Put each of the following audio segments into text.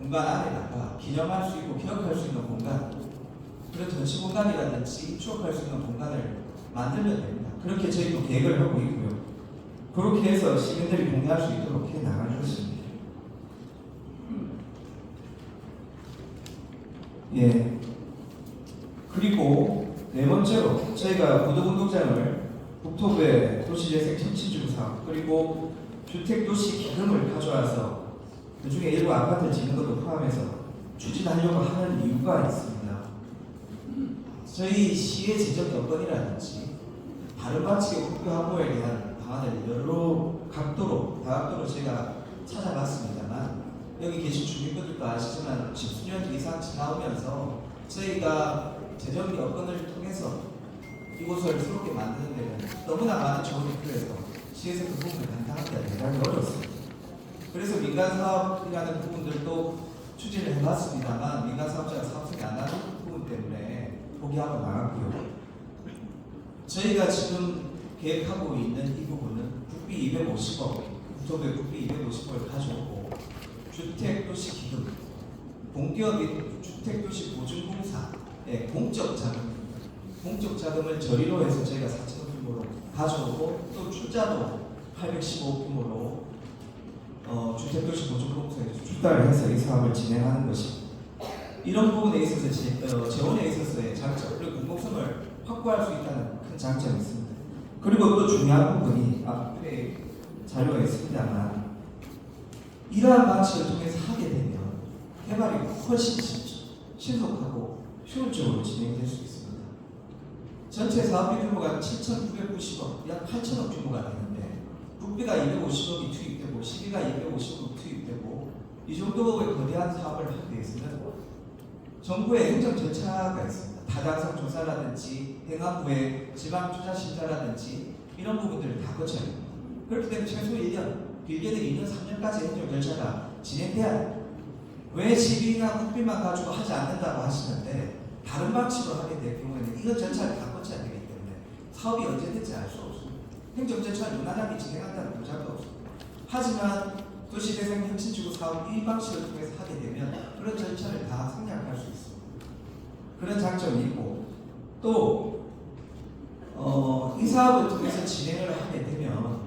공간 안에다가 기념할 수 있고 기억할 수 있는 공간, 그런 전시 공간이라든지 추억할 수 있는 공간을 만들면 됩니다. 그렇게 저희도 계획을 하고 있고요. 그렇게 해서 시민들이 공유할 수 있도록 해 나갈 것입니다. 예. 그리고 네 번째로 저희가 구도운동장을 국토부의 도시재생 첨치주구 사업, 그리고 주택도시 기금을 가져와서 그 중에 일부 아파트를 짓는 것도 포함해서 추진하려고 하는 이유가 있습니다. 저희 시의 재정 여건이라든지 다른 방식의 국교 확보에 대한 방안을 여러 각도로 다각도로 제가 찾아봤습니다만, 여기 계신 주민분들도 아시지만 10수년 이상 지나오면서 저희가 재정 여건을 통해서 이곳을 새롭게 만드는 데는 너무나 많은 조언이 필요해서 시에서 그 부분을 감당하기가 대단히 어렵습니다. 그래서 민간 사업이라는 부분들도 추진을 해봤습니다만 민간 사업자가 사업성이 안 나는 부분 때문에 포기하고 나갔고요. 저희가 지금 계획하고 있는 이 부분은 국비 250억, 국토부의 국비 250억을 가져오고 주택도시기금, 공기업인 주택도시보증공사의 공적 자금을 저리로 해서 저희가 4천억 규모로 가져오고, 또 출자도 815억 규모로 주택도시보증공사에 출자를 해서 이 사업을 진행하는 것입니다. 이런 부분에 있어서 재원에 있어서의 장점, 그리고 공공성을 확보할 수 있다는 큰 장점이 있습니다. 그리고 또 중요한 부분이 앞에 자료가 있습니다만, 이러한 방식을 통해서 하게 되면 개발이 훨씬 신속하고 효율적으로 진행될 수 있습니다. 전체 사업비 규모가 7,990억, 약 8천억 규모가 되는데 국비가 250억이 투입되고 시비가 250억이 투입되고, 이 정도의 거대한 사업을 하기 위해서는 정부의 행정 절차가 있습니다. 타당성 조사라든지 행안부의 지방투자심사라든지 이런 부분들을 다 거쳐야 됩니다. 그렇기 때문에 최소 1년, 길게는 2년, 3년까지 행정 절차가 진행돼야 됩니다. 왜 시비나 국비만 가지고 하지 않는다고 하시는데, 다른 방식으로 하게 될 경우에는 이런 절차를 다 거쳐야 되기 때문에 사업이 언제든지 알 수 없습니다. 행정 절차를 무난하게 진행한다는 보장도 없습니다. 하지만 도시재생 혁신지구 사업 이 방식을 통해서 하게 되면 그런 절차를 다 생략할 수 있습니다. 그런 장점이 있고, 또 이 사업을 통해서 진행을 하게 되면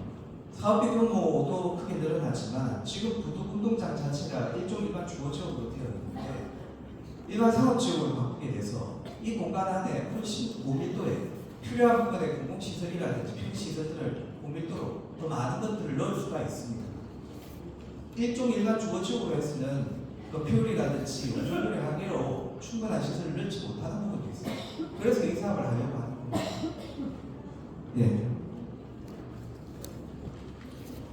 사업비 규모도 크게 늘어나지만, 지금 구도운동장 자체가 일반 주거지역으로 되어 있는데 일반 상업지역으로 바꾸게 돼서 이 공간 안에 훨씬 고밀도에 필요한 부분의 공공시설이라든지 편시설들을 고밀도로 더 많은 것들을 넣을 수가 있습니다. 일반 주거지역으로 해서는 효율이라든지 운전물의 한계로 충분한 시설을 넣지 못하는 부분도 있어요. 그래서 이 사업을 하려고 하는 겁니다. 예.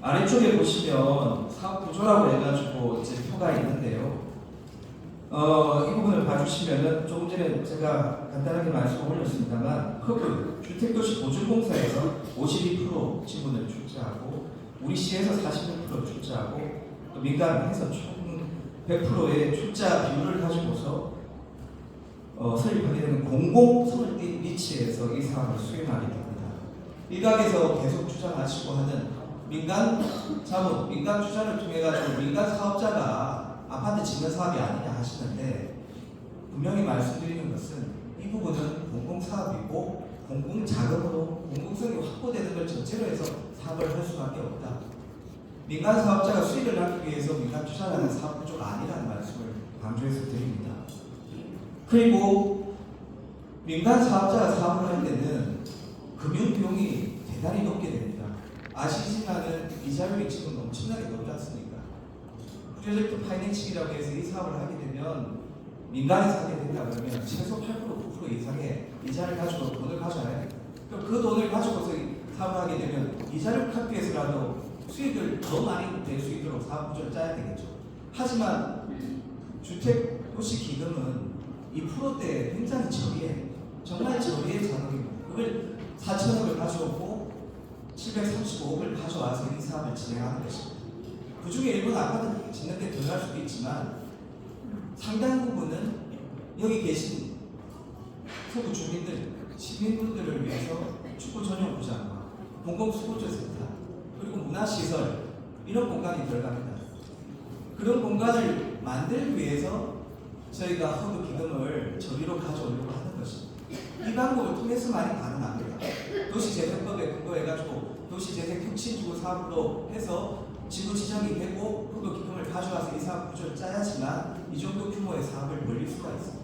아래쪽에 보시면 사업 구조라고 해가지고 이제 표가 있는데요. 이 부분을 봐주시면은 조금 전에 제가 간단하게 말씀을 올렸습니다만, 흡을 주택도시보증공사에서 52% 지분을 출자하고, 우리 시에서 41% 출자하고, 또 민간에서 총 100%의 출자 비율을 가지고서 설립하게 되는 공공성을 띈 위치에서 이 사업을 수행하게 됩니다. 일각에서 계속 주장하시고 하는 민간 자본, 민간 투자를 통해 가지고 민간 사업자가 아파트 짓는 사업이 아니냐 하시는데, 분명히 말씀드리는 것은 이 부분은 공공사업이고 공공자금으로 공공성이 확보되는 걸 전제로 해서 사업을 할 수밖에 없다. 민간 사업자가 수익을 낳기 위해서 민간 투자를 하는 사업 구조가 아니라는 말씀을 강조해서 드립니다. 그리고 민간 사업자가 사업을 할 때는 금융 비용이 대단히 높게 됩니다. 아시지만은 이자율이 지금 엄청나게 높지 않습니까? 프로젝트 파이낸싱이라고 해서 이 사업을 하게 되면, 민간에서 하게 된다 그러면 최소 8% 9% 이상의 이자를 가지고 돈을 가져야 해요. 그럼 그 돈을 가지고서 사업을 하게 되면 이자를 갚기 위해서라도 수익을 더 많이 낼 수 있도록 사업 구조를 짜야 되겠죠. 하지만 주택도시기금은 2%대 굉장히 저리에, 정말 저리의 자금입니다. 그걸 4천억을 가져오고 735억을 가져와서 이 사업을 진행하는 것입니다. 그 중에 일본 아파트 짓는 데 들어갈 수도 있지만, 상당 부분은 여기 계신 서구 주민들, 시민분들을 위해서 축구 전용 구장과 공공수구조센터, 그리고 문화시설, 이런 공간이 들어갑니다. 그런 공간을 만들기 위해서 저희가 허브 기금을 저리로 가져오려고 하는 것입니다. 이 방법을 통해서만이 가능합니다. 도시재생법에 근거해가지고 도시재생혁신지구 사업으로 해서 지구 지정이 되고 허브 기금을 가져와서 이 사업 구조를 짜야지만 이 정도 규모의 사업을 벌릴 수가 있습니다.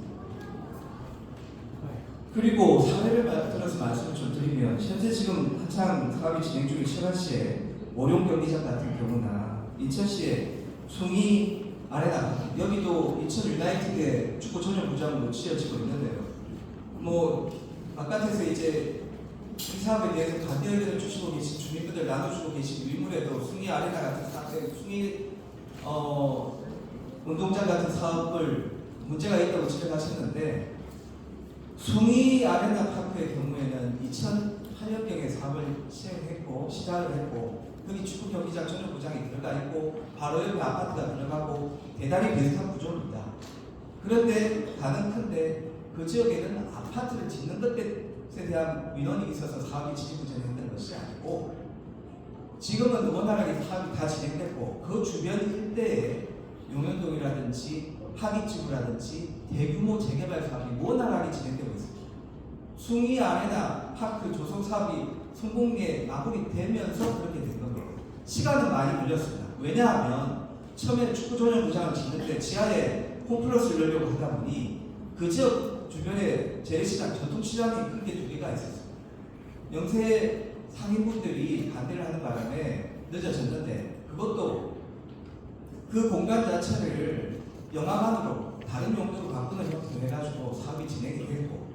그리고 사례를 들어서 말씀을 좀 드리면 현재 지금 한창 사업이 진행 중인 신안시의 월용 경기장 같은 경우나 인천시의 숭이 아레나, 여기도 인천 유나이티드의 축구 전용 구장으로 지어지고 있는데요. 뭐 바깥에서 이제 이 사업에 대해서 반대 의견을 주시고 계신 주민분들 나눠주고 계신 의문에도 숭이 아레나 같은 사업, 숭이 운동장 같은 사업을 문제가 있다고 지적하셨는데, 숭이 아레나 파크의 경우에는 2008년경에 사업을 시행했고 시작을 했고 거기 축구 경기장 전용 구장이 들어가 있고 바로 옆에 아파트가 들어가고 대단히 비슷한 구조입니다. 그런데 가능한데 그 지역에는 아파트를 짓는 것에 대한 민원이 있어서 사업이 지지부진했던 것이 아니고, 지금은 원활하게 사업이 다 진행됐고 그 주변 일대에 용현동이라든지 합의지구라든지 대규모 재개발 사업이 원활하게 진행되고 있습니다. 숭이 아레나 파크 조성 사업이 성공리에 마무리되면서 그렇게 된 겁니다. 시간은 많이 걸렸습니다. 왜냐하면 처음에 축구 전용 구장을 짓는데 지하에 홈플러스를 열려고 하다 보니 그 지역 주변에 재래시장, 전통시장이 크게 두 개가 있었습니다. 영세 상인분들이 반대를 하는 바람에 늦어졌는데, 그것도 그 공간 자체를 영화관으로 다른 용도로 바꾸는 형태로 해가지고 사업이 진행이 됐고,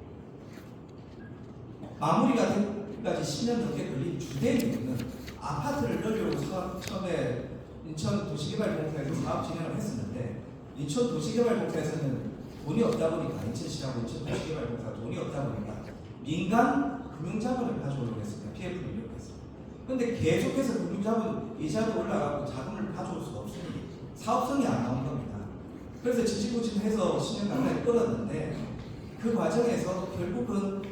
마무리가 되기까지 10년 넘게 걸린 주된 이유는 아파트를 넣으려고 처음에 인천 도시개발공사에서 사업 진행을 했었는데, 인천 도시개발공사에서는 돈이 없다 보니까, 인천시하고 인천 도시개발공사가 돈이 없다 보니까 민간 금융자본을 가져오려고 했습니다. PF를 이용해서. 그런데 계속해서 금융자본 이자도 올라가고 자금을 가져올 수가 없으니 사업성이 안 나온 겁니다. 그래서 지지부진해서 10년 가까이 끌었는데, 그 과정에서 결국은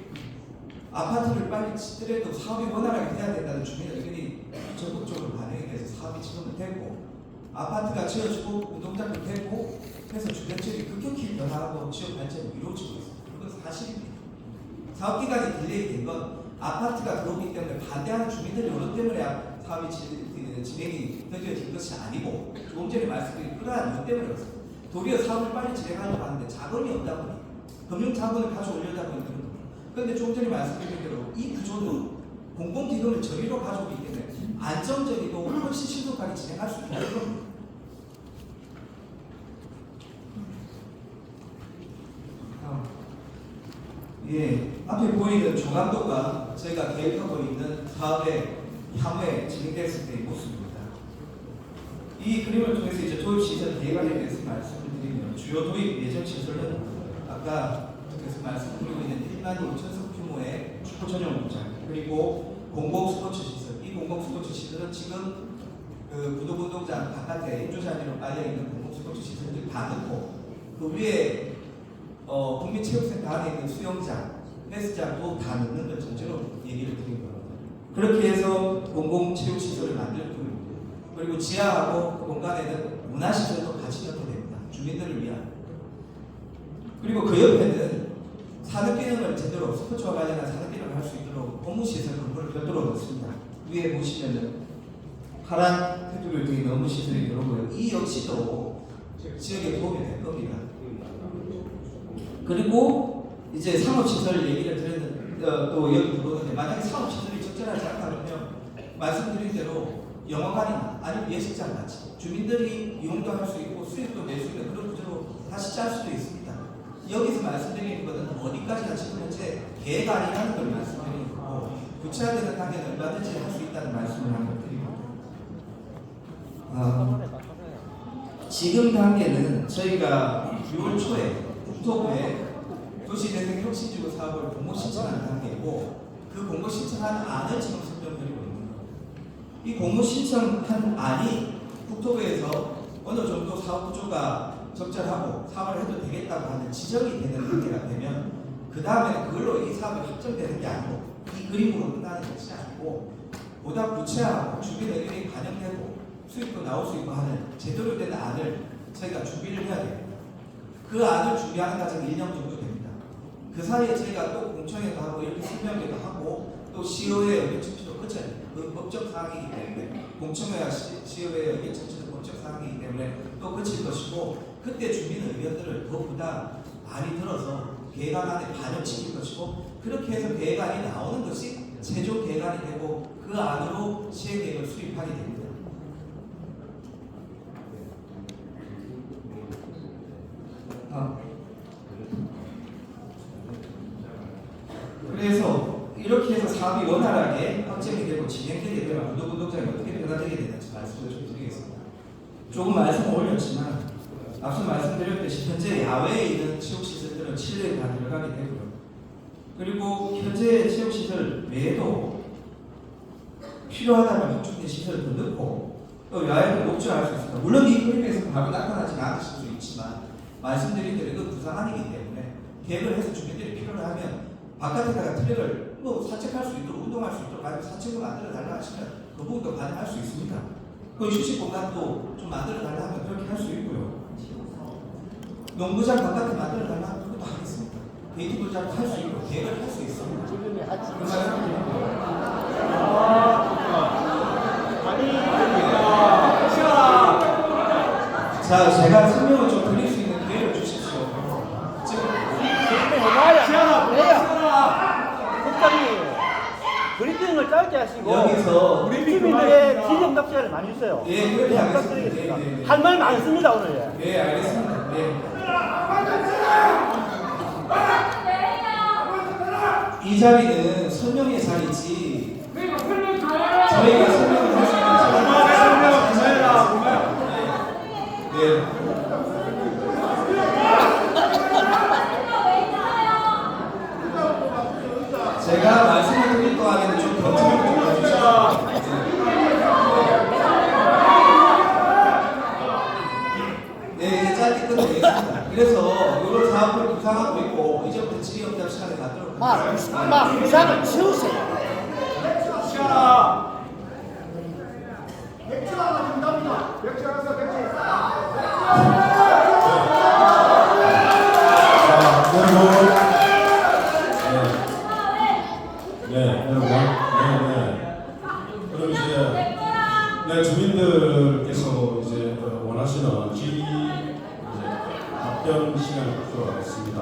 아파트를 빨리 짓더라도 사업이 원활하게 돼야 된다는 주민 의견이 적극적으로 반영이 돼서 사업이 지금은 됐고, 아파트가 지어지고 운동장도 됐고 해서 주변 지역이 급격히 변화하고 지역 발전이 이루어지고 있습니다. 그건 사실입니다. 사업 기간이 딜레이 된 건 아파트가 들어오기 때문에 반대하는 주민들의 여론 때문에 사업이 진행이 늦어진 것이 아니고, 조금 전에 말씀드린 그러한 이유 때문에 그렇습니다. 도리어 사업을 빨리 진행하려고 하는데 자금이 없다 보니, 금융 자본을 가져오려다 보니 그런 겁니다. 그런데 조금 전에 말씀드린 대로 이 구조는 공공기금을 저리로 가져오기 때문에 안정적이고 훨씬 신속하게 진행할 수 있는 겁니다. 예, 앞에 보이는 조감도가 저희가 계획하고 있는 사업의 향후에 진행됐을 때의 모습입니다. 이 그림을 통해서 이제 도입시설 계획안에 대해서 말씀을 드리면, 주요 도입 예정 시설은 아까 계속 말씀드리고 있는 1만 5천석 규모의 축구 전용 공장, 그리고 공공 스포츠 시설. 이 공공 스포츠 시설은 지금 그 구도운동장 바깥에 인조잔디로 깔려 있는 공공 스포츠 시설들 다 넣고, 그 위에 국민체육센터 안에 있는 수영장, 헬스장도 다 넣는 걸 전제로 얘기를 드린 겁니다. 그렇게 해서 공공체육시설을 만들 겁니다. 그리고 지하하고 그 공간에는 문화시설도 같이 넣게 됩니다. 주민들을 위한. 그리고 그 옆에는 산업기능을 제대로, 스포츠와 관련한 산업기능을 할 수 있도록 업무시설 건물을 별도로 넣습니다. 위에 보시면은 파란 테두리 등의 업무시설이 들어오고요. 이 역시도 지역에 도움이 될 겁니다. 그리고 이제 상업시설 얘기를 드렸는데, 또 여기 들어오는데, 만약에 상업시설이 적절하지 않다면 말씀드린 대로 영화관이나 아니면 예식장 같이 주민들이 이용도 할 수 있고 수익도 낼 수 있는 그런 구조로 다시 짤 수도 있습니다. 여기서 말씀드리는 것은 어디까지나 지금 현재 계획안이라는 걸 말씀드리는 거고, 구체화되는 단계는 얼마든지 할 수 있다는 말씀을 한번 드립니다. 지금 단계는 저희가 6월 초에 국토부에 도시재생혁신지구 사업을 공모 신청하는 단계이고, 그 공모 신청한 안을 지금 설명드리고 있는 겁니다. 이 공모 신청한 안이 국토부에서 어느 정도 사업 구조가 적절하고 사업을 해도 되겠다고 하는 지적이 되는 단계가 되면, 그 다음에 그걸로 이 사업이 확정되는 게 아니고 이 그림으로 끝나는 것이 아니고, 보다 구체화하고 주민 의견이 반영되고 수익도 나올 수 있고 하는 제대로 된 안을 저희가 준비를 해야 됩니다. 그 안을 준비하는 과정이 1년 정도 됩니다. 그 사이에 저희가 또 공청회도 하고 이렇게 설명회도 하고 또 시의회 의견 청취도 거쳐야 됩니다. 그 법적 사항이기 때문에 공청회와 시의회 의견 청취도 법적 사항이기 때문에 또 거칠 것이고 그때 주민 의견들을 더보다 많이 들어서 계획안에 반영시킬 것이고 그렇게 해서 계획안이 나오는 것이 최종 계획안이 되고 그 안으로 시행계획을 수립하게 됩니다. 그래서 이렇게 해서 사업이 원활하게 확정이 되고 진행되게 되면 구도운동장이 어떻게 변화되게 되는지 말씀을 좀 드리겠습니다. 조금 말씀을 올렸지만 앞서 말씀드렸듯이 현재 야외에 있는 체육시설들은 실내에 다 들어가게 되고요. 그리고 현재 체육시설 외에도 필요하다면 확충된 시설을 더 넣고 또 야외도 녹조할 수 있습니다. 물론 이 그림에서 바로 나타나지 않으실 수 있지만 말씀드린 대로 이건 부산안이기 때문에 계획을 해서 주민들이 필요를 하면 바깥에다가 트랙을 뭐 산책할 수 있도록 운동할 수 있도록 아니면 산책을 만들어 달라 하시면 그 부분도 가능할 수 있습니다. 그 휴식 공간도 좀 만들어 달라 하면 그렇게 할 수 있고요. 농구장 바깥에 만들어 달라 하면 그것도 하겠습니다. 데이트볼장도 할 수 있고 계획을 할 수 있습니다. 그 자, 제가 설명을 좀 드릴 수 있는 기회를 주십시오. 지금 브리핑을 짧게 하시고 여기서 우리 주민들의 지적 시간을 많이 주세요. 예, 그렇게 하겠습니다. 네. 할 말 많습니다 오늘. 네, 알겠습니다. 네. 이 자리는 설명의 자리지 저희가 설명을 할 수 있는 자리입니다. 네. 제가 말씀을 드릴 동안에는 좀 변칙을 좀 해주시죠. 네, 이제 짧게 끝내겠습니다. 그래서 이런 사업을 구상하고 있고 이제부터 질의응답 시간을 갖도록 하겠습니다. 막 부상을 치우세요. 맥주 하나 준답니다. 맥주 하나 맥주. 그럼 이제 주민들께서 이제 원하시는 질의 답변 시간을 갖도록 하겠습니다.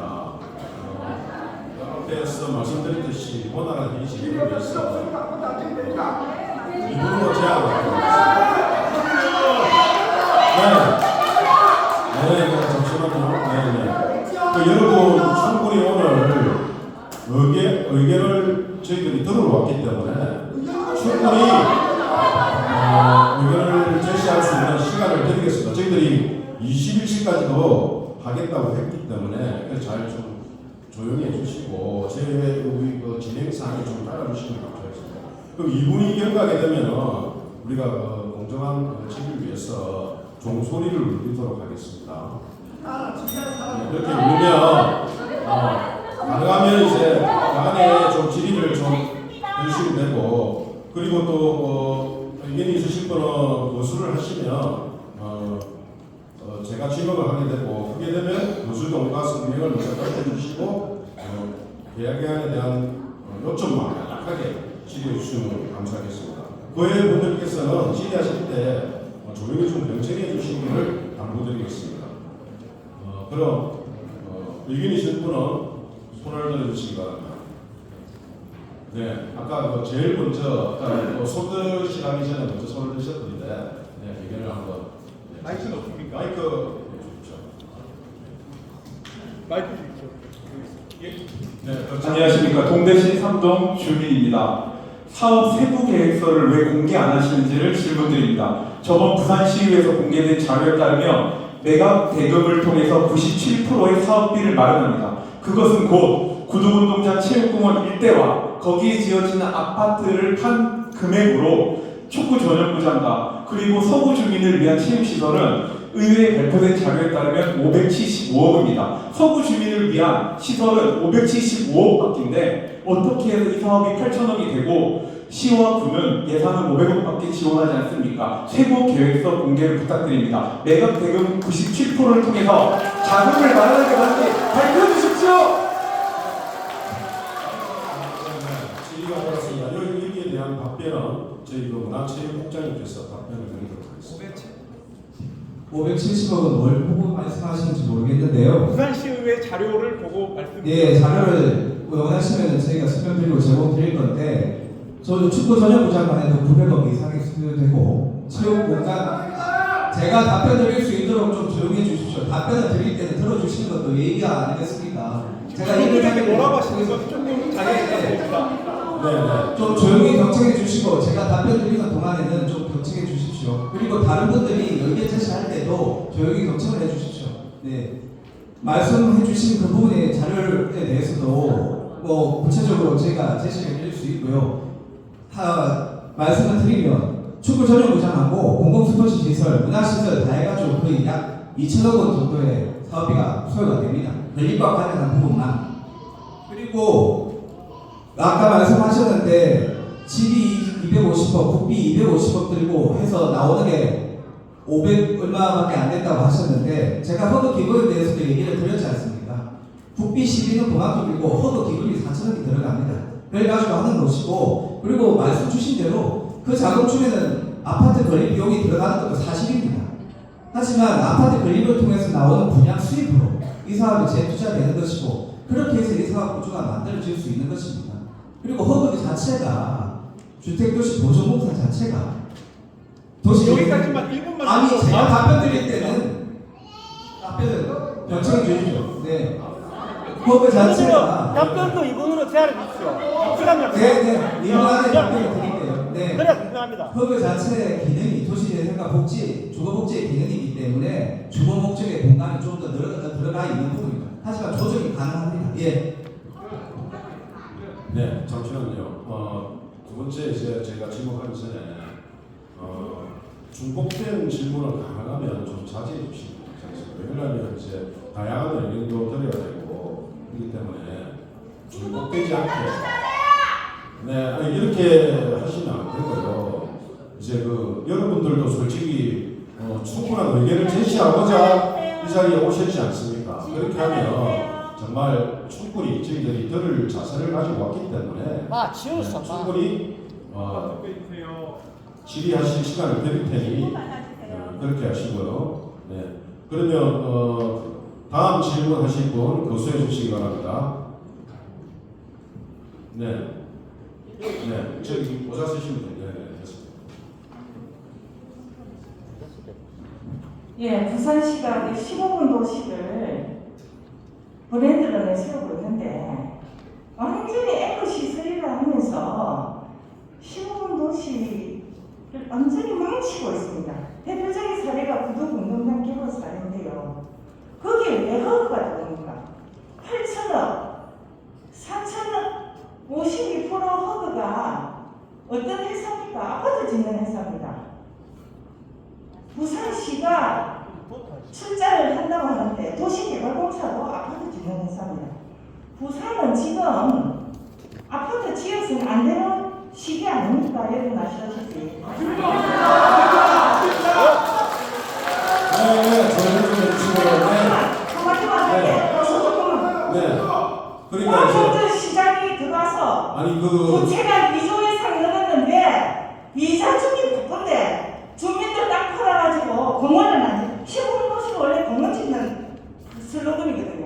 앞에서 말씀드렸듯이 원활한 진행을 위해서 2분으로 제한을 하고 있습니다. 잠시만요. 여러분 충분히 오늘 의견을 저희들이 들어왔기 때문에 충분히 의견을 제시할 수 있는 시간을 드리겠습니다. 저희들이 21시까지도 하겠다고 했기 때문에 잘 좀 조용히 해주시고 제 우리 그 진행 사항을 좀 따라주시면 감사하겠습니다. 그럼 2분이 경과하게 되면 우리가 공정한 질의를 위해서 종소리를 울리도록 하겠습니다. 이렇게 울리면 가능하면 이제 안에 좀 질의를 좀 해주시면 되고 그리고 또 의견이 있으실 분은 거수를 하시면 제가 지목을 하게 되고 그게 되면 거수 동과 성명을 먼저 발표해 주시고 계약안에 대한 요점만 약하게 질의해 주시면 감사하겠습니다. 고객 분들께서는 질의하실 때 조용히 좀 경청해 주시기를 당부드리겠습니다. 그럼 의견이 있을 분은 손을 들어주시기 바랍니다. 네, 아까 제일 먼저 손 드시기 전에 먼저 손을 드셨던데 네, 의견을 한번 마이크는 없습니까? 마이크 주십시오. 마이크 주십시오. 네, 그렇죠. 안녕하십니까. 동대시 3동 주민입니다. 사업 세부 계획서를 왜 공개 안 하시는지를 질문드립니다. 저번 부산시의회에서 공개된 자료에 따르면 매각 대금을 통해서 97%의 사업비를 마련합니다. 그것은 곧 구두운동장 체육공원 일대와 거기에 지어지는 아파트를 판 금액으로 축구 전용구장과 그리고 서구 주민을 위한 체육시설은 의회에 발표된 자료에 따르면 575억입니다. 서구 주민을 위한 시설은 575억밖인데 어떻게 해서 이 사업이 8천억이 되고 시와 구는 예산은 500억밖에 지원하지 않습니까? 세부 계획서 공개를 부탁드립니다. 매각 대금 97%를 통해서 자금을 마련하게 하는지 발표해 주십시오. 질의가 돌았습니다. 여기에 대한 답변은 저희 문화체육국장님께서 답변을 드리도록 하겠습니다. 570억은 뭘 보고 말씀하시는지 모르겠는데요. 부산시의회 자료를 보고 말씀드립니다. 예, 자료를 원하시면 저희가 설명드리고 제공드릴 건데, 저도 축구 전용구장만 해도 900억 이상이 수요되고, 체육공간, 제가 답변 드릴 수 있도록 좀 조용히 해주십시오. 답변을 드릴 때는 들어주시는 것도 예의가 아니겠습니까? 제가 이분들께 얘기를 뭐라고 하시는 건 조금 자세히 부탁드립니다. 네. 좀 조용히 경청해 주시고, 제가 답변 드리는 동안에는 좀 경청해 주십시오. 그리고 다른 분들이 의견 제시할 때도 조용히 경청을 해 주십시오. 네. 말씀해 주신 그 부분의 자료에 대해서도 뭐 구체적으로 제가 제시를 드릴 수 있고요. 말씀을 드리면 축구 전용구장하고 공공스포츠 시설, 문화시설 다 해가지고 거의 약 2천억 원 정도의 사업비가 소요가 됩니다. 건립과 관련한 부분만. 그리고 아까 말씀하셨는데 집이 250억, 국비 250억 들고 해서 나오는 게 500 얼마밖에 안 됐다고 하셨는데, 제가 허브 기금에 대해서도 얘기를 드렸지 않습니까? 국비 12는 그만큼이고 허브 기금이 4천억이 들어갑니다. 그래가지고 하는 것이고, 그리고 말씀 주신 대로 그 자금 중에는 아파트 건립 비용이 들어가는 것도 사실입니다. 하지만 아파트 건립을 통해서 나오는 분양 수입으로 이 사업이 재투자되는 것이고, 그렇게 해서 이 사업 구조가 만들어질 수 있는 것입니다. 그리고 허브 자체가 주택도시 보존공사 자체가 도시 여기까지만 1분만 아니 제가 답변 드릴 때는 답변을 요청해 주십시오. 네. 허브 자체가 답변도 이분으로 제안해 주십시오. 시간 네네 민간에 답변을 드릴게요. 네. 그래야 분명합니다. 허브 자체의 기능이 도시재생과 복지, 주거복지의 기능이기 때문에 주거 목적의 공간이 좀 더 들어가 있는 부분입니다. 하지만 조정이 가능합니다. 예. 네, 잠시만요. 두 번째 이제 제가 질문하기 전에 중복된 질문을 가능하면 좀 자제해 주시면 되겠습니다. 왜냐하면 이제 다양한 의견도 드려야 되고 그렇기 때문에 중복되지 않게 네, 아니, 이렇게 하시면 안 되고요. 이제 여러분들도 솔직히 충분한 의견을 제시하고자 이 자리에 오셨지 않습니까? 그렇게 하면 정말 충분히 저희들이 들을 자세를 가지고 왔기 때문에 충분히 질의하실 시간을 드릴 테니 그렇게 하시고요. 네. 그러면 다음 질문하실 분 거수해 주시기 바랍니다. 네. 네. 저기 모자 쓰시면 돼요. 네, 됐습니다. 예, 부산시가 15분 도시를 브랜드를 세우고 있는데 완전히 에코시설이라 하면서 15분 도시를 완전히 망치고 있습니다. 대표적인 사례가 구도공동장 개발 사례인데요. 거기에 왜 허브가 들어옵니까? 8천억, 4천억, 52% 허브가 어떤 회사입니까? 아파트 짓는 회사입니다. 부산시가 출자를 한다고 하는데 도시개발공사도 아파트 짓는 회사입니다. 부산은 지금 아파트 지어서는 안 되는 시기 아닙니까? 여러분 아시다시피. 네, 저희는 좀 해주시고요. 한마디만 할게. 조금만. 네. 그러니까 이제 와서도 시장이 들어와서 아니 부채가 2조 이상 늘었는데 이자금이 바쁜데 주민들 땅 팔아가지고 공원을 만들. 15분도시가 원래 공원 짓는 슬로건이거든요.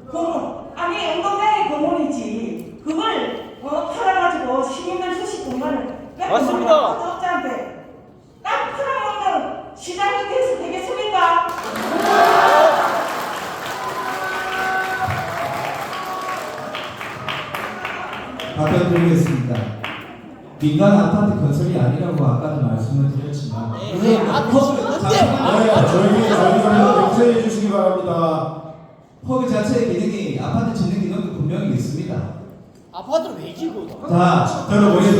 공원. 아니 운동장이 공원이지. 그걸 팔아가지고 시민들 주식 공간을 맞습니다. 업자한테 땅 팔아먹는 시장이 돼서 되겠습니까? 답변 드리겠습니다. 민간 아파트 건설이 아니라고 아까도 말씀을 드렸지만 네, 저희는 용서해 주시기 바랍니다. 허브 자체의 기능이 아파트 짓는 기능도 분명히 있습니다. 아파트를 왜 지고? 자, 들어보시죠.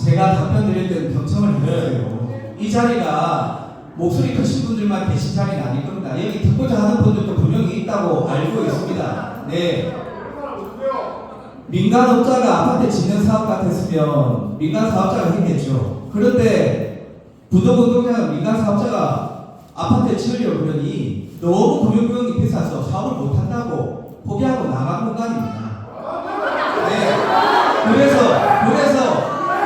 제가 답변 드릴 때는 경청을 해주세요. 이 자리가 목소리 크신 분들만 계신 자리는 아닐 겁니다. 여기 듣고자 하는 분들도 분명히 있다고 알고 있습니다. 네. 민간업자가 아파트 짓는 사업 같았으면 민간 사업자가 했겠죠. 그런데 부도공동장은 민간 사업자가 아파트를 지으려고 그러니 너무 금융비용이 비싸서 사업을 못한다고 포기하고 나간 공간입니다. 네. 그래서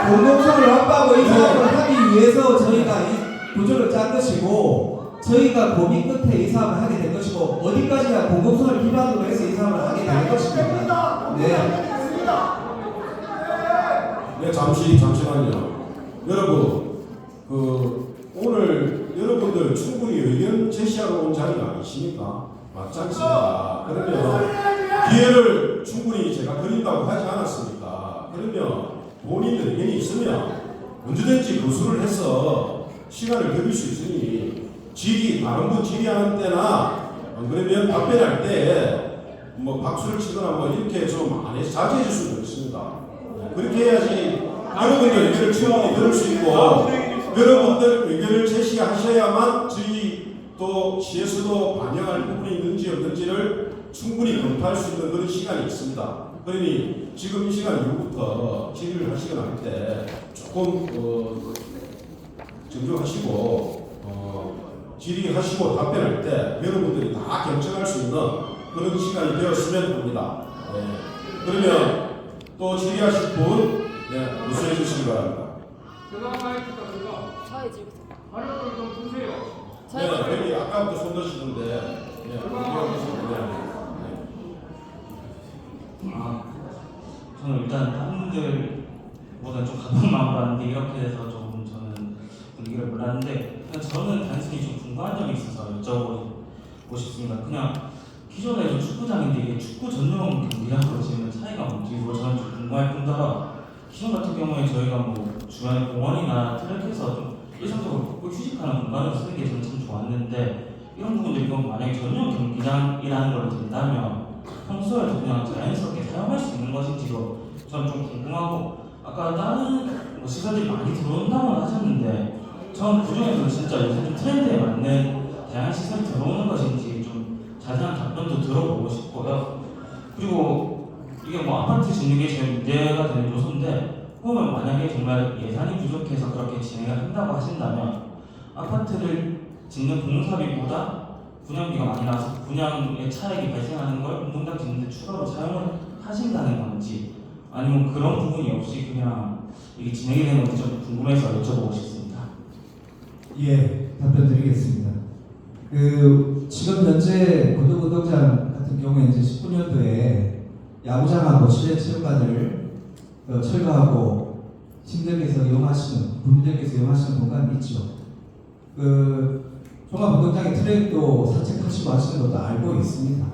공동성을 확보하고 이 사업을 하기 위해서 저희가 이 구조를 짠 것이고, 저희가 고민 끝에 이 사업을 하게 된 것이고, 어디까지나 공동성을 기반으로 해서 이 사업을 하게 된 것입니다. 네. 네, 잠시만요. 여러분, 오늘 여러분들 충분히 의견 제시하러 온 자리가 아니십니까? 맞지 않습니까? 그러면 기회를 충분히 제가 드린다고 하지 않았습니까? 그러면 본인들 의견이 있으면 언제든지 거수를 해서 시간을 드릴 수 있으니, 다른 분 질의하는 때나 그러면 답변할 때 뭐 박수를 치거나 뭐 이렇게 좀 안 해서 자제해 줄 수도 있습니다. 그렇게 해야지 여러분들 의견을 충분히 들을 수 있고, 여러분들 의견을 제시하셔야만 저희 또 시에서도 반영할 부분이 있는지 없는지를 충분히 검토할 수 있는 그런 시간이 있습니다. 그러니 지금 이 시간 이후부터 질의를 하시거나 할 때 조금 정정하시고 질의하시고 답변할 때 여러분들이 다 경청할 수 있는 그런 시간이 되었으면 합니다. 네. 그러면 또 질의하실 분 우선해 주시기 바랍니다. 여기 아까부터 손 드시던데 저는 일단 다른 분들보다 좀 가벼운 마음으로 하는데 이렇게 돼서 조금 저는 분위기를 몰랐는데, 그냥 저는 단순히 좀 궁금한 점이 있어서 여쭤보고 싶습니다. 그냥 기존에 좀 축구장인데 이게 축구 전용 경기장으로 지으면 차이가 뭔지 저는 좀 궁금할 뿐더러, 기존 같은 경우에 저희가 뭐 주변에 공원이나 트랙에서 좀 일상적으로 걷고 휴식하는 공간으로 쓰는 게 저는 참 좋았는데, 이런 부분들이 그럼 만약에 전용 경기장이라는 걸로 된다면 평소에도 그냥 자연스럽게 사용할 수 있는 것인지도 저는 좀 궁금하고, 아까 다른 뭐 시설들이 많이 들어온다고 하셨는데 저는 그중에서 진짜 요새 좀 트렌드에 맞는 다양한 시설이 들어오는 것인지 좀 자세한 답변도 들어보고 싶고요. 그리고 이게 뭐 아파트 짓는 게 제일 문제가 되는 요소인데, 그러면 만약에 정말 예산이 부족해서 그렇게 진행을 한다고 하신다면 아파트를 짓는 공사비보다 분양비가 많이 나와서 분양의 차액이 발생하는 걸 공동장 짓는 데 추가로 사용을 하신다는 건지, 아니면 그런 부분이 없이 그냥 이게 진행이 되는 건지 좀 궁금해서 여쭤보고 싶습니다. 예, 답변 드리겠습니다. 지금 현재 구도운동장 같은 경우에 이제 19년도에 야구장하고 실내 체육관을 철거하고 시민들께서 이용하시는, 국민들께서 이용하시는 공간이 있죠. 종합운동장의 트랙도 산책하시고 하시는 것도 알고 있습니다.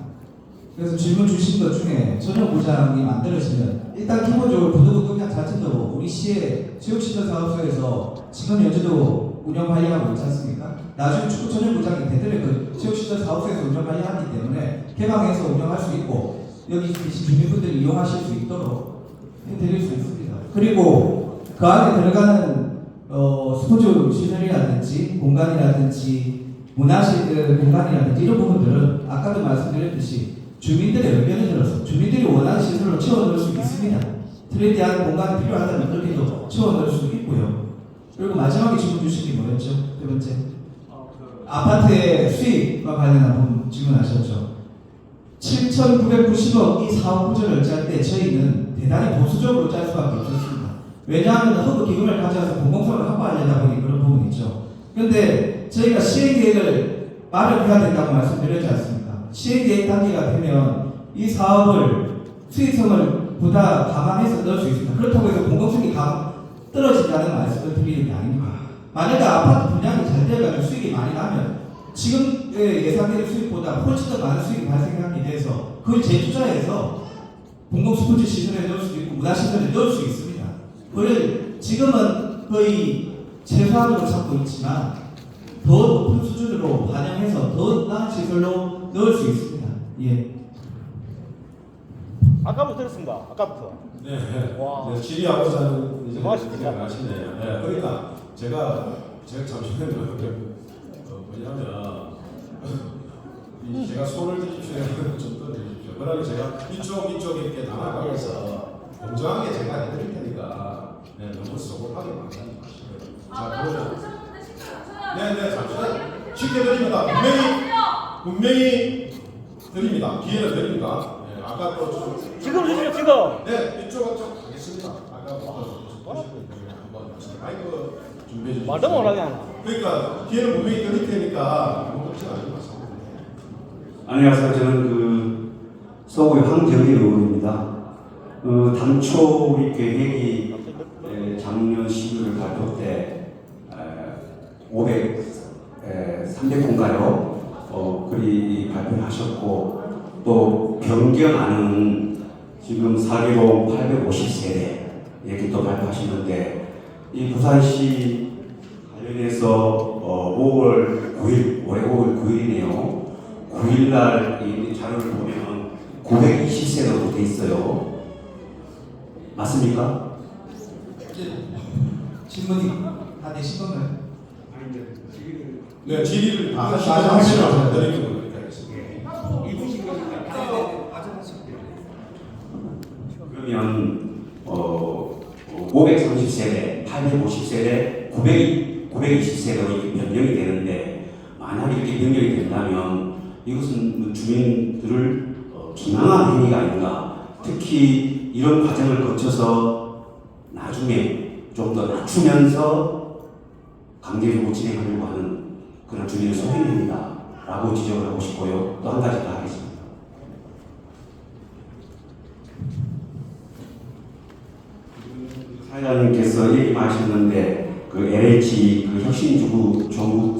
그래서 질문 주신 것 중에 전용구장이 만들어지면 일단 기본적으로 구도운동장 자체도 우리 시의 체육시설 사업소에서 지금 현재도 운영 관리하고 있지 않습니까? 나중에 축구 전용구장이 대대로 그 체육시설 사업소에서 운영 관리하기 때문에 개방해서 운영할 수 있고 여기 계신 주민분들이 이용하실 수 있도록 해드릴 수 있습니다. 그리고 그 안에 들어가는 스포츠 시설이라든지 공간이라든지 공간이라든지 이런 부분들은 아까도 말씀드렸듯이 주민들의 의견을 들어서 주민들이 원하는 시설로 채워넣을 수 있습니다. 트렌디한 공간이 필요하다면 그렇게도 채워넣을 수 있고요. 그리고 마지막에 질문 주신 게 뭐였죠? 세 번째, 아파트의 수익과 관련한 부분 질문하셨죠. 7,990억 이 사업 구조를 짤 때 저희는 대단히 보수적으로 짤 수밖에 없었습니다. 왜냐하면 허브 기금을 가져와서 공공성을 확보하려다 보니 그런 부분이 있죠. 그런데 저희가 시행계획을 마련해야 된다고 말씀드렸지 않습니까? 시행계획 단계가 되면 이 사업을 수익성을 보다 감안해서 넣을 수 있습니다. 그렇다고 해서 공공성이 떨어진다는 말씀을 드리는 게 아닙니다. 만약에 아파트 분양이 잘 되어가지고 수익이 많이 나면 지금의 예상되는 수익보다 훨씬 더 많은 수익이 발생하게 돼서 그걸 재투자해서 공공 스포츠 시설에 넣을 수도 있고 문화시설에 넣을 수 있습니다. 그걸 지금은 거의 최소한으로 잡고 있지만 더 높은 수준으로 반영해서 더 나은 시설로 넣을 수 있습니다. 예. 아까부터 들었습니다. 아까부터. 네. 와. 네, 질의하고자는 이제 고맙습니다. 아시네요. 네, 그러니까 제가 잠시만요. 뭐냐면 제가 손을 드십시오. 좀 떠드십시오. 그러면 제가 이쪽 이렇게 나눠가면서 공정하게 제가 해드릴 테니까 네, 너무 소급하게 만들지 마시고요. 자, 그러면 네네 잠시만 쉽게 드립니다. 분명히 드립니다. 기회를 드립니다. 네, 아까 또 지금 주시죠 지금. 네 이쪽은 좀 가겠습니다. 아까부터 한번 마이크 준비해 주시죠. 말도 못하게 하나. 그러니까 기회를 분명히 드릴 테니까 너무 걱정 안 하지 마세요. 안녕하세요. 저는 서구의 황정일 의원입니다. 당초 우리 계획이 작년 12월 발표 때 300건가요? 그리 발표를 하셨고 또 변경안은 지금 4개동 850세대 이렇게 또 발표하셨는데 이 부산시 관련해서 5월 9일 올해 5월 9일이네요. 9일날 이 자료를 보면 920세대로 돼 있어요. 맞습니까? 질문이 다 되신 건가요? 네 질의를 다 맞아, 하시면 맞아. 드리는 걸로 이렇게 하겠습니다. 그러면 530세대, 850세대, 920세대로 변경이 되는데 만약 이렇게 변경이 된다면 이것은 주민들을 비난하는 행위가 아닌가. 특히 이런 과정을 거쳐서 나중에 좀 더 낮추면서 강제적으로 진행하려고 하는 그런 주민의 소행입니다. 라고 지적을 하고 싶고요. 또 한 가지 더 하겠습니다. 사회자님께서 얘기하셨는데 그 LH 그 혁신주구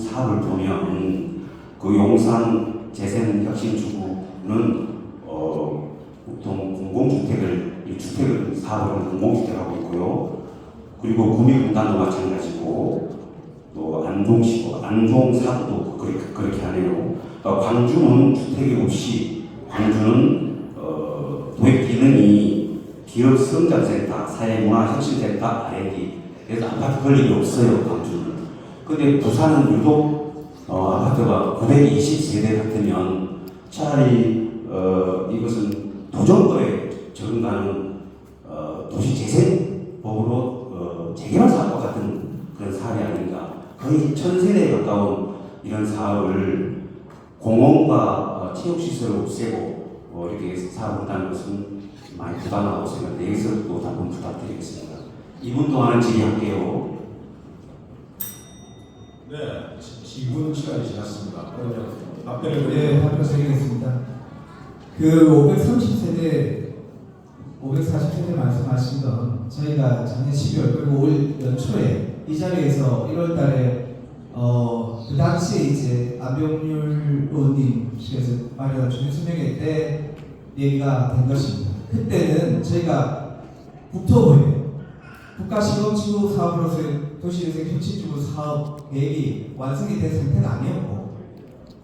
사업을 보면 그 용산 재생 혁신주구는 보통 공공주택을 주택을 사업을 하는 공공주택하고 있고요. 그리고 구미분단도 마찬가지고 또 안동사도 그렇게 하네요. 광주는 주택이 없이 광주는 도입 기능이 기업 성장센터, 사회문화혁신센터, R&D 그래서 아파트 권리가 없어요. 광주는. 근데 부산은 유독 아파트가 920세대 같으면 차라리 이것은 도정거에 적응하는 도시재생법으로 재개발 사업과 같은 그런 사업이 아닌가. 거의 1000세대에 가까운 이런 사업을 공원과 체육시설을 없애고 이렇게 사업을 한다는 것은 많이 부담하고 생각합니다. 여기서 또 답변 부탁드리겠습니다. 2분 동안은 질의할게요. 네, 2분 시간이 지났습니다. 그러면 답변을 네, 발표 드리겠습니다. 그 530세대, 540세대 말씀하신 건 저희가 작년 12월 그리고 올 연초에 이 자리에서 1월 달에 그 당시에 이제 안병률 의원님실에서 마련한 주민설명회 때 얘기가 된 것입니다. 그때는 저희가 국토부에 국가시범지구 사업으로서의 도시재생 혁신지구 사업 계획이 완성이 된 상태가 아니었고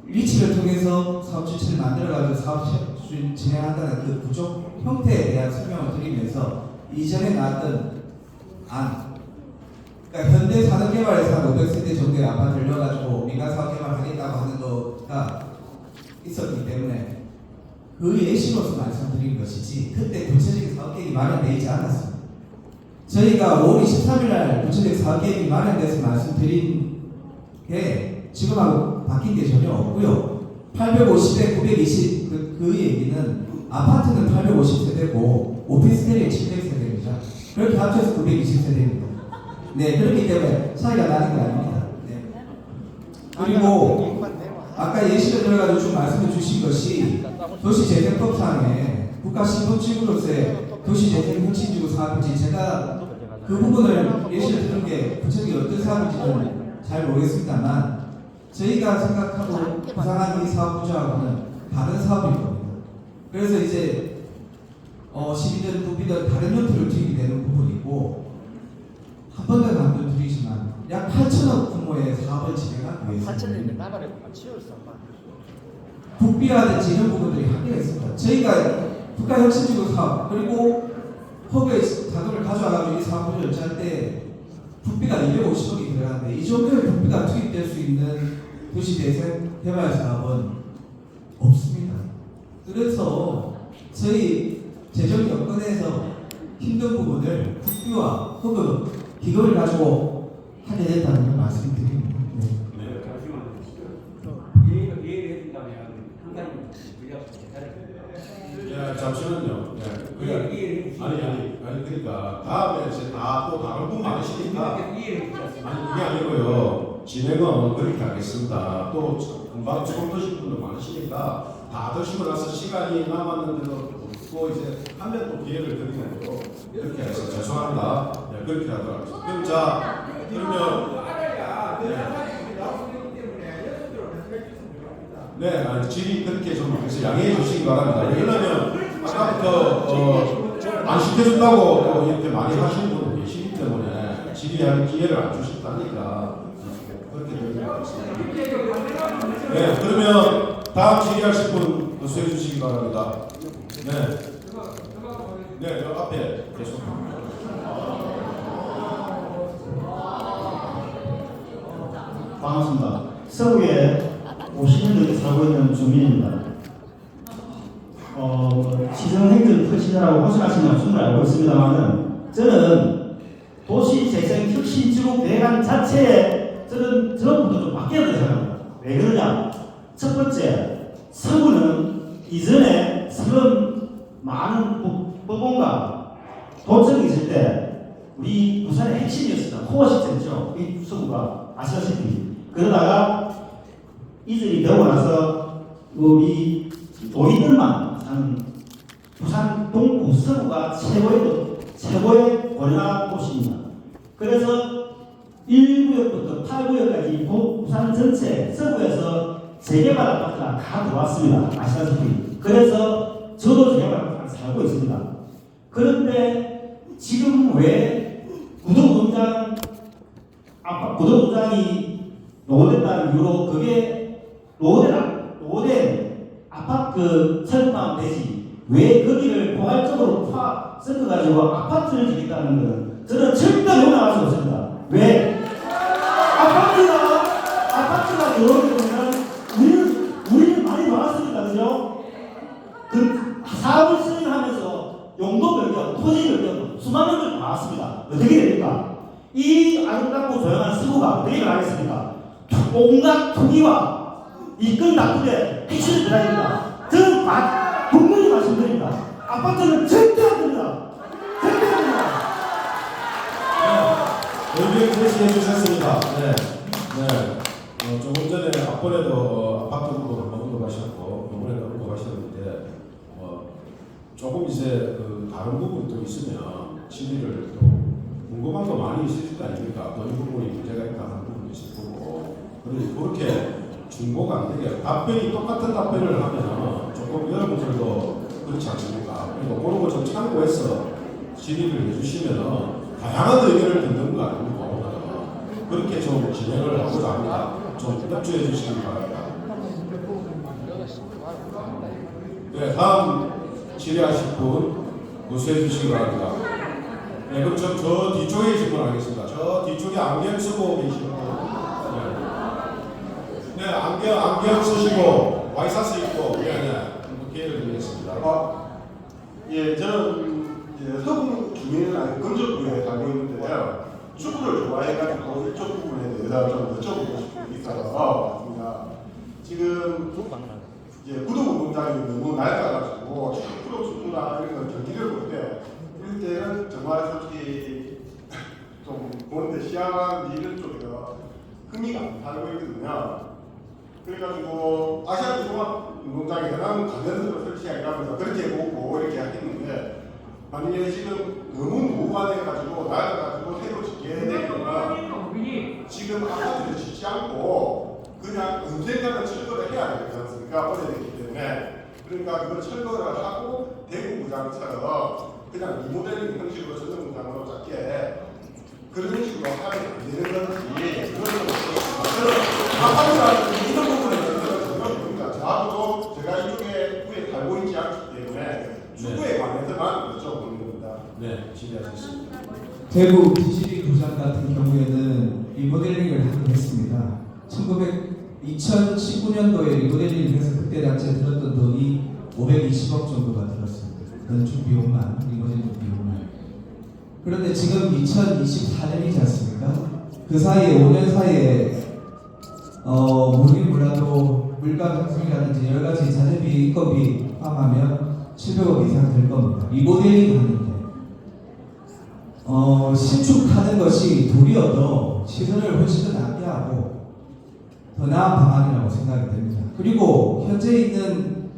리치를 통해서 사업 주체를 만들어가지고 사업 진행한다는 그 구조 형태에 대한 설명을 드리면서 이전에 나왔던 안 그러니까 현대 산업개발에서 한 500세대 정도의 아파트를 넣어가지고 민간사업 개발하겠다고 하는 거가 있었기 때문에 그 예시로서 말씀드린 것이지 그때 구체적인 사업계획이 마련되어 있지 않았습니다. 저희가 5월 23일 날 구체적인 사업계획이 마련돼서 말씀드린 게 지금하고 바뀐 게 전혀 없고요. 850에 920 그 얘기는 아파트는 850세대고 오피스텔이 700세대입니다. 그렇게 합쳐서 920세대입니다. 네, 그렇기 때문에 차이가 나는 게 아닙니다. 네. 그리고 아까 예시를 들어가지고 쭉 말씀해 주신 것이 도시재생법상에 국가시범지구로서의 도시재생혁신지구 사업인지 제가 그 부분을 예시를 들은 게 구체적인 어떤 사업인지는 잘 모르겠습니다만 저희가 생각하고 구상하는 이 사업 구조하고는 다른 사업일 겁니다. 그래서 이제 시비든 부비든 다른 형태로 투입이 되는 부분이고 한 번 더 말씀드리지만 약 8천억 규모의 사업을 진행하기 위해서는 국비라든지 이런 부분들이 한계가 있습니다. 저희가 국가혁신지구 사업 그리고 허브에 자금을 가져와가지고 이 사업 구조를 짤 때 국비가 250억이 들어가는데 이 정도의 국비가 투입될 수 있는 도시재생 개발 사업은 없습니다. 그래서 저희 재정 여건에서 힘든 부분을 국비와 혹은 기금을 가지고 하게 됐다는 말씀드립니다. 네. 네. 이해를 해준다면 한 가지 우리가 야, 잠시만요. 네. 아니 그러니까 다음에 이제 또 다른 분 많으시니까 아니 그게 아니고요. 진행은 그렇게 하겠습니다. 또 금방 처음 드신 분도 많으시니까 다 드시고 나서 시간이 남았는데도 또 이제 한 명 또 기회를 드리는 거로 이렇게 해서 죄송합니다. 네, 그렇게 하도록 하겠습니다. 그럼 자 그러면 네, 아니, 질의 그렇게 좀 그래서 양해해 주시기 바랍니다. 왜냐하면 아까부터 안 시켜준다고 이렇게 많이 하시는 분도 계시기 때문에 질의할 기회를 안 주셨다니까 그렇게 되는 것 같습니다. 네, 그러면 다음 질의하실 분 수해 주시기 바랍니다. 네, 네, 저 앞에 계속. 반갑습니다. 서구에 50년 살고 있는 주민입니다. 시정행정推进이라고 호칭하시는 건 충분히 알고 있습니다만은 저는 도시재생혁신지구 대안 자체에 저런 분들 좀 바뀌어야 된다고 생각합니다. 왜 그러냐? 첫 번째, 서구는 이전에 서른 많은 법원과 도청이 있을 때 우리 부산의 핵심이었습니다. 코어 시스템이죠. 이 서구가 아시다시피. 그러다가 이들이 되고 나서 우리 도민들만 사는 부산 동구 서구가 최고의 고려한 곳입니다. 그래서 1구역부터 8구역까지 부산 전체 서구에서 재개발 아파트가 다 들어왔습니다. 아시다시피. 그래서 저도 재개발 아파트에 살고 있습니다. 그런데 지금 왜 구도공장이 노후됐다는 이유로 그게 노후된 아파트 철판 되지 왜 거기를 포괄적으로 섞어가지고 아파트를 짓겠다는 것은 저는 절대 용납할 수 없습니다. 왜? 아파트가 이렇게 되면 우리는 많이 많았습니다. 그죠? 그 사업을 수행하면서 용도 변경, 토지 변경 수많은 걸 나왔습니다. 어떻게 됩니까? 이 아름답고 조용한 서구가 어떻게 가겠습니까? 온갖 투기와 이끌 납부의 핵심을 들어야 됩니다. 저는 분명히 말씀드립니다. 아파트는 절대 안 됩니다. 절대 안 됩니다. 의견 제시해 주셨습니다. 네. 조금 전에 앞번에도 아파트 부분 언급하셨고 이번에도 언급하셨는데 조금 이제 그 다른 부분도 있으면 질의를 또 궁금한 거 많이 있을 거 아닙니까? 어느 부분이 문제가 있다 하는 부분도 있을 거고 그렇게 중보가 안 되게 답변이 똑같은 답변을 하면 조금 여러분들도 그렇지 않습니까? 그리고 그런 거 좀 참고해서 질의를 해주시면 다양한 의견을 듣는 거 아닙니까? 그렇게 좀 진행을 하고자 합니다. 좀 협조해 주시기 바랍니다. 네, 다음 질의하실 분 무수해 주시기 바랍니다. 네, 그럼 저 뒤쪽에 질문하겠습니다. 저 뒤쪽에 안경 쓰고 계시는 분. 네, 안경 쓰시고 와이셔츠 입고 기회를 드리겠습니다. 예, 저는 서구 주민은 아닌 건조구에 살고 있는데요. 축구를 좋아해가지고 이쪽 부분에 대해서 좀 여쭤보고 싶은 게 있어서 왔습니다. 지금 이제 구도운동장이 너무 낡아가지고 프로축구나 이런 걸 경기를 볼 때 이럴 때는 정말 솔직히 좀 보는데 시야가 이런 쪽에서 흥미가 안 살고 있거든요. 그래가지고 아시아드 종합운동장에서는 관련석을 설치하면서 그렇게 보고 이렇게 했는데 만약에 지금 너무 노후가 돼가지고 낡아가지고 새로 짓게 되면 지금 아파트를 짓지 않고 그냥 언젠가는 철거를 해야 되지 않습니까? 오래됐기 때문에 그러니까 그걸 철거를 하고 대구구장처럼 그냥 리모델링 형식으로 전용구장으로 작게 그런 식으로 하면 안 되는 건지 그런 아파트라는 이런 부분에 대해서 정말 모릅니다. 저하고도 제가 이쪽에 구에 살고 있지 않기 때문에 축구에 관해서만 여쭤보는 겁니다. 네, 질의하셨습니다. 대구 비지리 구장 같은 경우에는 리모델링을 하긴 했습니다. 2019년도에 리모델링을 해서 그때 당시에 들었던 돈이 520억 정도가 들었습니다. 그건 비용만, 리모델링 비용만. 그런데 지금 2024년이지 않습니까? 그 사이에 5년 사이에 모르긴 몰라도 물가 상승이라든지 여러 가지 자재비, 인건비 포함하면 700억 이상 될 겁니다. 리모델링 하는데 신축하는 것이 도리어도 시설을 훨씬 더 낭비하고 더 나은 방안이라고 생각이 됩니다. 그리고 현재 있는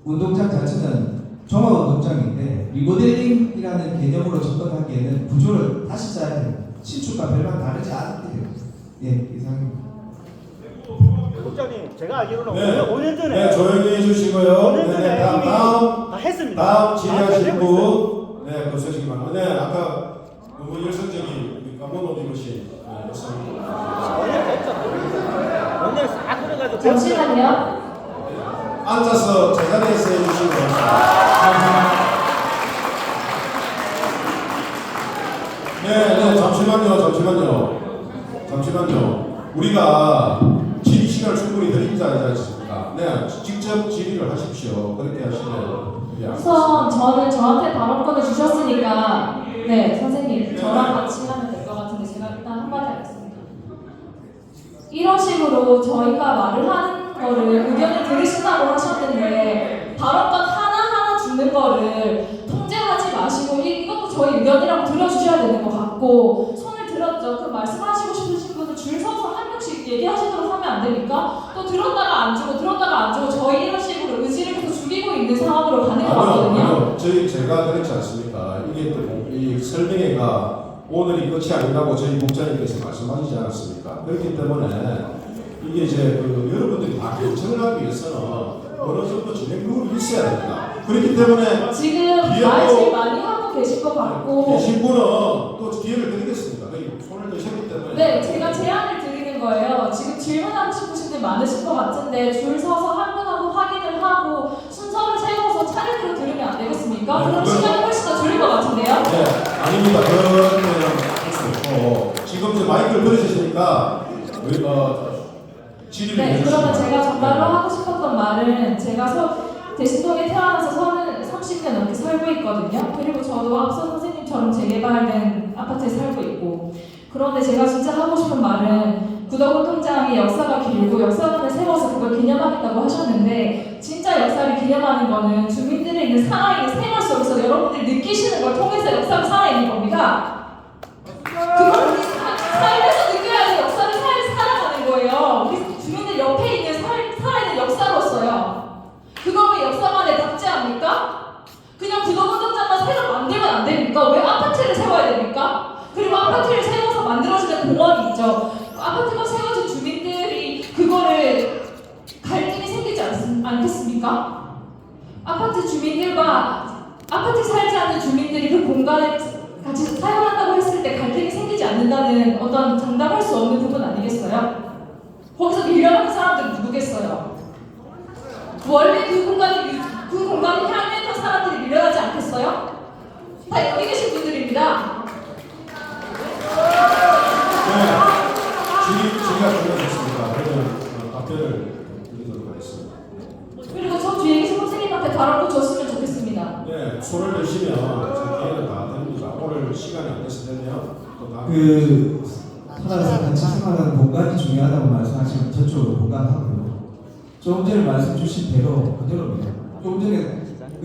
운동장 자체는 종합운동장인데 리모델링이라는 개념으로 접근하기에는 구조를 다시 짜야 됩니다. 신축과 별반 다르지 않기 때문에. 예, 이상입니다. 국장님, 제가 알기로는 네. 5년 전에 네, 조용히 해주시고요. 5년 전에 네, 이미 다음 다 했습니다. 다음 다 질의하실 되고 있어요. 분. 네, 고소식 만. 네, 아까 너무 열성적인 까먹은 옷 입으신 여성. 5년 됐잖아. 5년 싹 흐려가지고. 잠시만요. 앉아서 제자리에서 해주시고. 네, 잠시만요. 우리가 질의 시간을 충분히 드린 지 아니지 않습니까? 네, 직접 질의를 하십시오. 그렇게 하시면. 우선 저한테 발언권을 주셨으니까 네 선생님 저랑 같이 하면 될 것 같은데 제가 일단 한마디 하겠습니다. 이런 식으로 저희가 말을 하는 거를 의견을 들으신다고 하셨는데 발언권 하나하나 주는 거를 통제하지 마시고 이것도 저희 의견이라고 들어주셔야 되는 것 같고 손을 들었죠. 그 말씀하시고 싶으신 분은 줄 서서 한 명씩 얘기하시도록 하면 안 됩니까? 또 들었다가 안 주고 저희 이런 식으로 의지를 계속 죽이고 있는 상황으로 가는 것 같거든요. 아니요. 제가 그렇지 않습니까? 이게 이 설명회가 오늘이 끝이 아니라고 저희 목사님께서 말씀하시지 않았습니까? 그렇기 때문에 이게 이제 여러분들이 다 결정을 하기 위해서는 어느 정도 진행 룰이 있어야 됩니다. 그렇기 때문에 지금 말 제일 많이 하고 계실 것 같고 계신 분은 또 기회를 드리겠습니다. 손을 드셨기 때문에. 네, 제가 제안을 드리는 거예요. 지금 질문하고 싶으신 분 많으실 것 같은데 줄 서서 한 분 한 분 확인을 하고 순서를 세워서 차례대로 들으면 안 되겠습니까? 네, 그럼 그건- 시간이 훨씬 더 줄일 것 같은데요? 네, 아닙니다. 그러면 할수 없고 지금 이제 마이크를 들으셨으니까 질의를 네, 해주시기 그러면 제가 정말로 바랍니다. 하고 싶었던 말은 제가 대신동에 태어나서 30년 넘게 살고 있거든요. 그리고 저도 앞서 선생님처럼 재개발된 아파트에 살고 있고 그런데 제가 진짜 하고 싶은 말은 구덕운동장의 역사가 길고 역사관을 세워서 그걸 기념하겠다고 하셨는데 진짜 역사를 기념하는 거는 주민들의 있는 살아있는 생활 속에서 여러분들이 느끼시는 걸 통해서 역사가 살아있는 겁니다. 그걸 우리 삶에서 느껴야 할 역사를 살아가는 거예요. 우리 주민들 옆에 있는 살아있는 역사로서요. 그걸 왜 역사관에 닥지 않습니까? 그냥 구덕운동장만 새로 만들면 안 됩니까? 왜 아파트를 세워야 됩니까? 그리고 아파트를 세워서 만들어지는 공원이 있죠. 아파트가 세워진 주민들이 그거를 갈등이 생기지 않겠습니까? 아파트 주민들과 아파트 살지 않는 주민들이 그 공간을 같이 사용한다고 했을 때 갈등이 생기지 않는다는 어떤 장담할 수 없는 부분 아니겠어요? 거기서 밀려나는 사람들은 누구겠어요? 원래 그 공간을 향했던 사람들이 밀려나지 않겠어요? 다 여기 계신 분들입니다. 네, 질의가 끝났습니다. 그러면 답변을 드리도록 하겠습니다. 그리고 저 뒤에 계신 선생님한테 발언도 줬으면 좋겠습니다. 네, 손을 드시면 제 기회는 다 드립니다. 오늘 시간이 안 돼서 되네요. 또 다음 하나에서 같이 생활하는 공간이 중요하다고 말씀하시면 저쪽으로 공감하고요. 조금 전에 말씀 주신 대로 그대로입니다. 조금 전에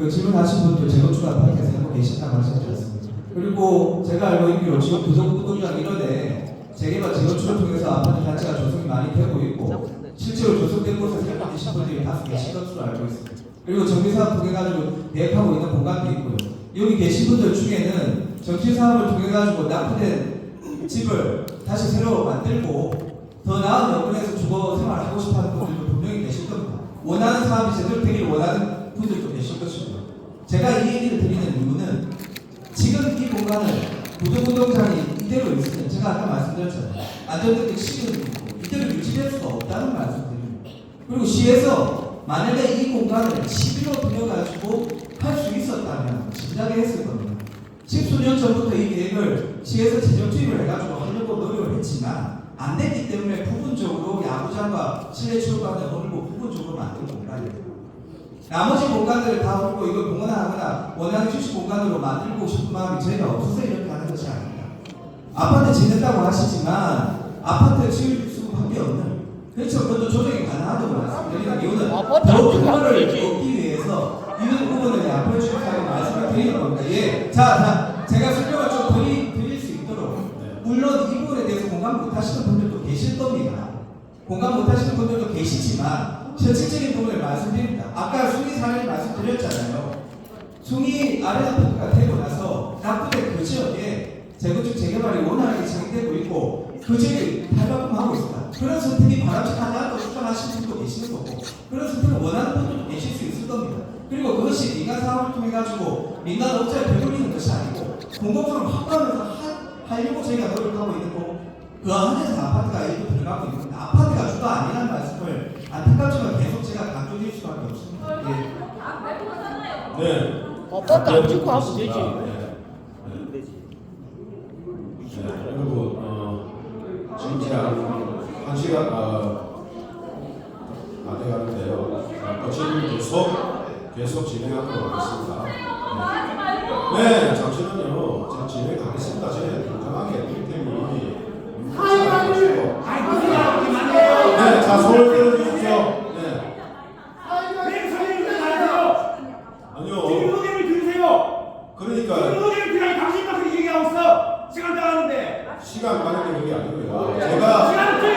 질문하신 분도 재건축 아파트에 살고 계신다고 하셨지 않습니까? 그리고 제가 알고 있기로 지금 구덕운동장 1호에 재개발 재건축을 통해서 아파트 단지가 조성이 많이 되고 있고 실제로 조성된 곳에 살고 계신 분들이 다수 계신 것으로 알고 있습니다. 그리고 정비사업 통해가지고 계획하고 있는 공간도 있고요. 여기 계신 분들 중에는 정치사업을 통해가지고 납부된 집을 다시 새로 만들고 더 나은 여건에서 주거 생활하고 싶어하는 분들도 분명히 계실 겁니다. 원하는 사업이 제대로 되기를 원하는 분들도 계실 것입니다. 제가 이 얘기를 드리는 이유는 지금 이 공간을 구덕운동장이 이대로 있으면 제가 아까 말씀드렸잖아요. 안전대책 시설이 있고 이대로 유지될 수가 없다는 말씀드립니다. 그리고 시에서 만약에 이 공간을 11호 빌려가지고 할 수 있었다면 진작에 했을 겁니다. 10수년 전부터 이 계획을 시에서 재정 투입을 해가지고 하려고 노력을 했지만 안 됐기 때문에 부분적으로 야구장과 실내 체육관을 오늘도 부분적으로 만든 공간이에요. 나머지 공간들을 다 헐고 이걸 공원화하거나 원하는 휴식 공간으로 만들고 싶은 마음이 저희가 없어서 이렇게 하는 것이 아닙니다. 아파트 짓는다고 하시지만 아파트 지을 수밖에 없는, 그렇죠. 그것도 조정이 가능하다고 말씀드리는 이유는 아파트 더 안 큰 거를 짓지. 얻기 위해서 이런 부분을 앞으로 주시라고 말씀을 드리는 겁니다. 예. 자, 제가 설명을 좀 드릴 수 있도록, 물론 이 부분에 대해서 공감 못 하시는 분들도 계실 겁니다. 공감 못 하시는 분들도 계시지만 실질적인 부분을 말씀드립니다. 아까 숭이 사례를 말씀드렸잖아요. 숭이 아래 아파트가 되고 나서 낙후된 그 지역에 재건축 재개발이 원활하게 진행되고 있고 그 지역이 탈바꿈하고 있습니다. 그런 선택이 바람직하지 않다고 주장하시는 분도 계시는 거고, 그런 선택을 원하는 분들도 계실 수 있을 겁니다. 그리고 그것이 민간 사업을 통해 가지고 민간 업자에 되돌리는 것이 아니고 공공성을 확보하면서 하려고 저희가 노력하고 있는 거고, 그 안에서 아파트가 일부 들어가고 있는 건데 아파트가 주가 아니라는 말씀을 안타깝지만 계속 제가 강조드릴 수밖에 없습니다. 예. 네. 아파트 안 짓고 하면 되지. 그리고 지금 한 시간 안 돼가는데요. 질문 계속 진행하도록 하겠습니다. 네, 잠시만요. 제가 진행하겠습니다. 제가 건강하게 해드릴 테니. 네, 자, 손을 들어주십시오. 네. 아니요. 의견을 들으세요. 그러니까 의견을 들으면 당신만 그렇게 얘기하고 있어. 시간 다 하는데. 시간 가는 게 그게 아니고요. 제가